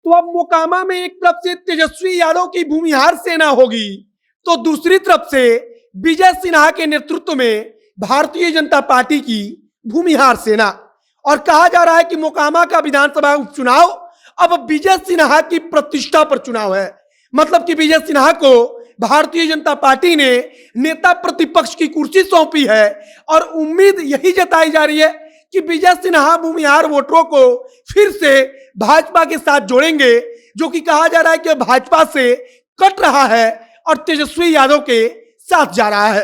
तो अब मोकामा में एक तरफ से तेजस्वी यादव की भूमिहार सेना होगी, तो दूसरी तरफ से विजय सिन्हा के नेतृत्व में भारतीय जनता पार्टी की भूमिहार सेना। और कहा जा रहा है कि मोकामा का विधानसभा उपचुनाव अब विजय सिन्हा की प्रतिष्ठा पर चुनाव है। मतलब कि विजय सिन्हा को भारतीय जनता पार्टी ने नेता प्रतिपक्ष की कुर्सी सौंपी है और उम्मीद यही जताई जा रही है कि विजय सिन्हा भूमिहार वोटरों को फिर से भाजपा के साथ जोड़ेंगे, जो कि कहा जा रहा है कि भाजपा से कट रहा है और तेजस्वी यादव के साथ जा रहा है।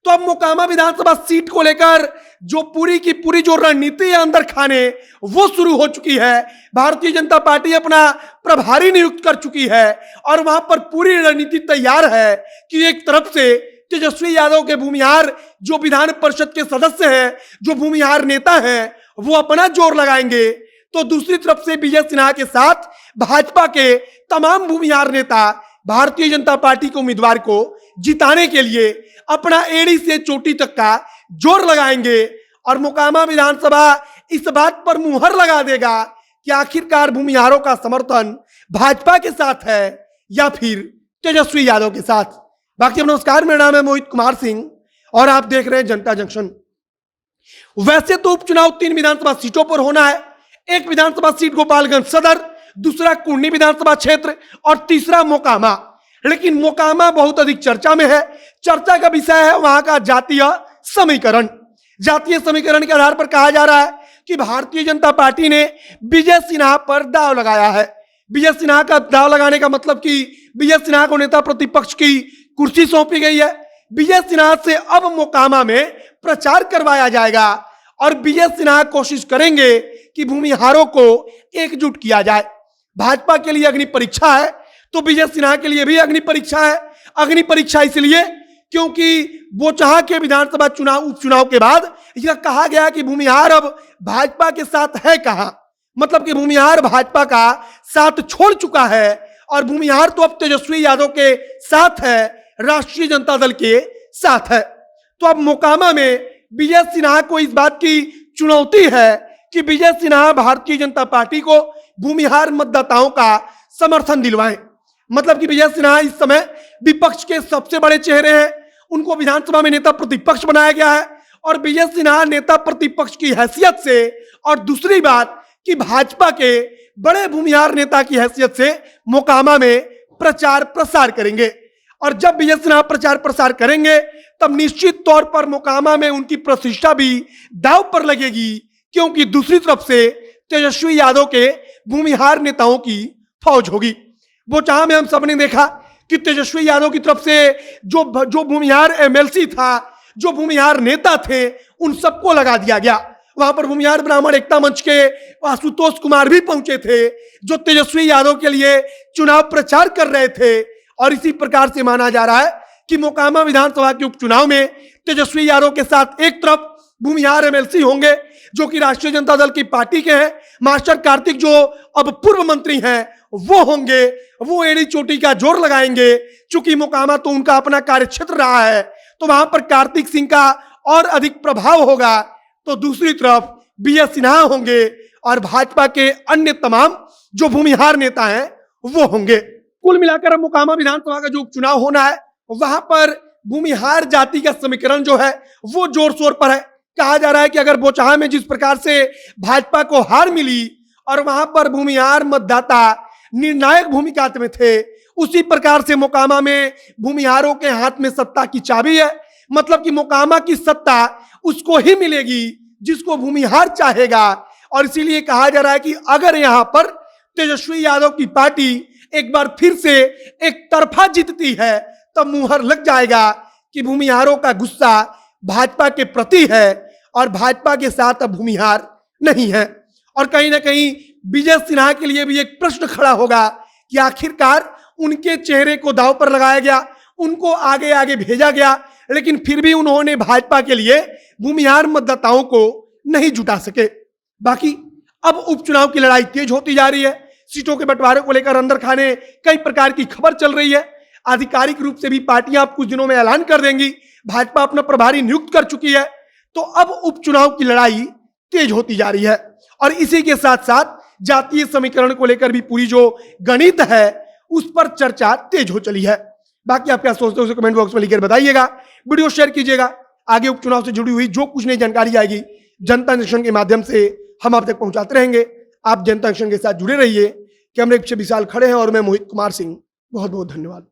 तो अब मोकामा विधानसभा सीट को लेकर जो पूरी की पूरी जो रणनीति है अंदर खाने, वो शुरू हो चुकी है। भारतीय जनता पार्टी अपना प्रभारी नियुक्त कर चुकी है और वहां पर पूरी रणनीति तैयार है कि एक तरफ से तेजस्वी यादव के भूमिहार जो विधान परिषद के सदस्य हैं, जो भूमिहार नेता हैं, वो अपना जोर लगाएंगे, तो दूसरी तरफ से विजय सिन्हा के साथ भाजपा के तमाम भूमिहार नेता भारतीय जनता पार्टी के उम्मीदवार को जिताने के लिए अपना एड़ी से चोटी तक का जोर लगाएंगे। और मोकामा विधानसभा इस बात पर मुहर लगा देगा कि आखिरकार भूमिहारों का समर्थन भाजपा के साथ है या फिर तेजस्वी यादव के साथ। बाकी नमस्कार, मेरा नाम है मोहित कुमार सिंह और आप देख रहे हैं जनता जंक्शन। वैसे तो उपचुनाव 3 विधानसभा सीटों पर होना है। एक विधानसभा सीट गोपालगंज सदर, दूसरा कुंडी विधानसभा क्षेत्र और तीसरा मोकामा। लेकिन मोकामा बहुत अधिक चर्चा में है। चर्चा का विषय है वहां का जातीय समीकरण। जातीय समीकरण के आधार पर कहा जा रहा है कि भारतीय जनता पार्टी ने विजय सिन्हा पर दांव लगाया है। विजय सिन्हा का दांव लगाने का मतलब कि विजय सिन्हा को नेता प्रतिपक्ष की कुर्सी सौंपी गई है। विजय सिन्हा से अब मोकामा में प्रचार करवाया जाएगा और विजय सिन्हा कोशिश करेंगे कि भूमिहारों को एकजुट किया जाए। भाजपा के लिए अग्नि परीक्षा है, तो विजय सिन्हा के लिए भी अग्नि परीक्षा है। अग्नि परीक्षा इसलिए क्योंकि बोचहा के विधानसभा उपचुनाव के बाद यह कहा गया कि भूमिहार अब भाजपा के साथ है कहां। मतलब कि भूमिहार भाजपा का साथ छोड़ चुका है और भूमिहार तो अब तेजस्वी यादव के साथ है, राष्ट्रीय जनता दल के साथ है। तो अब मोकामा में विजय सिन्हा को इस बात की चुनौती है कि विजय सिन्हा भारतीय जनता पार्टी को भूमिहार मतदाताओं का समर्थन दिलवाएं। मतलब कि विजय सिन्हा इस समय विपक्ष के सबसे बड़े चेहरे हैं, उनको विधानसभा में नेता प्रतिपक्ष बनाया गया है और विजय सिन्हा नेता प्रतिपक्ष की हैसियत से और दूसरी बात कि भाजपा के बड़े भूमिहार नेता की हैसियत से मोकामा में प्रचार प्रसार करेंगे। और जब विजय सिन्हा प्रचार प्रसार करेंगे तब निश्चित तौर पर मोकामा में उनकी प्रतिष्ठा भी दांव पर लगेगी, क्योंकि दूसरी तरफ से तेजस्वी यादव के भूमिहार नेताओं की फौज होगी। बोचहा में हम सबने देखा कि तेजस्वी यादव की तरफ से जो भूमिहार एमएलसी था, जो भूमिहार नेता थे, उन सबको लगा दिया गया। वहां पर भूमिहार ब्राह्मण एकता मंच के आशुतोष कुमार भी पहुंचे थे, जो तेजस्वी यादव के लिए चुनाव प्रचार कर रहे थे। और इसी प्रकार से माना जा रहा है कि मोकामा विधानसभा के उपचुनाव में तेजस्वी यादव के साथ एक तरफ भूमिहार एमएलसी होंगे जो कि राष्ट्रीय जनता दल की पार्टी के हैं। मास्टर कार्तिक जो अब पूर्व मंत्री हैं वो होंगे, वो एड़ी चोटी का जोर लगाएंगे। चूंकि मोकामा तो उनका अपना कार्यक्षेत्र रहा है, तो वहां पर कार्तिक सिंह का और अधिक प्रभाव होगा। तो दूसरी तरफ विजय सिन्हा होंगे और भाजपा के अन्य तमाम जो भूमिहार नेता हैं वो होंगे। कुल मिलाकर अब मोकामा विधानसभा का जो उपचुनाव होना है वहां पर भूमिहार जाति का समीकरण जो है वो जोर शोर पर है। कहा जा रहा है कि अगर बोचहा में जिस प्रकार से भाजपा को हार मिली और वहां पर भूमिहार मतदाता निर्णायक भूमिका में थे, उसी प्रकार से मोकामा में भूमिहारों के हाथ में सत्ता की चाबी है। मतलब कि मोकामा की सत्ता उसको ही मिलेगी जिसको भूमिहार चाहेगा। और इसीलिए कहा जा रहा है कि अगर यहां पर तेजस्वी यादव की पार्टी एक बार फिर से एक तरफा जीतती है तब मुहर लग जाएगा कि भूमिहारों का गुस्सा भाजपा के प्रति है और भाजपा के साथ अब भूमिहार नहीं है। और कहीं ना कहीं विजय सिन्हा के लिए भी एक प्रश्न खड़ा होगा कि आखिरकार उनके चेहरे को दांव पर लगाया गया, उनको आगे आगे भेजा गया, लेकिन फिर भी उन्होंने भाजपा के लिए भूमिहार मतदाताओं को नहीं जुटा सके। बाकी अब उपचुनाव की लड़ाई तेज होती जा रही है। सीटों के बंटवारे को लेकर अंदर खाने कई प्रकार की खबर चल रही है। आधिकारिक रूप से भी पार्टियां अब कुछ दिनों में ऐलान कर देंगी। भाजपा अपना प्रभारी नियुक्त कर चुकी है। तो अब उपचुनाव की लड़ाई तेज होती जा रही है और इसी के साथ साथ जातीय समीकरण को लेकर भी पूरी जो गणित है उस पर चर्चा तेज हो चली है। बाकी आप क्या सोचते हो उसे कमेंट बॉक्स में लिखकर बताइएगा। वीडियो शेयर कीजिएगा। आगे उपचुनाव से जुड़ी हुई जो कुछ नई जानकारी आएगी जनता जंक्शन के माध्यम से हम आप तक पहुंचाते रहेंगे। आप जनता जंक्शन के साथ जुड़े रहिए। कैमरे पीछे विशाल खड़े हैं और मैं मोहित कुमार सिंह। बहुत बहुत धन्यवाद।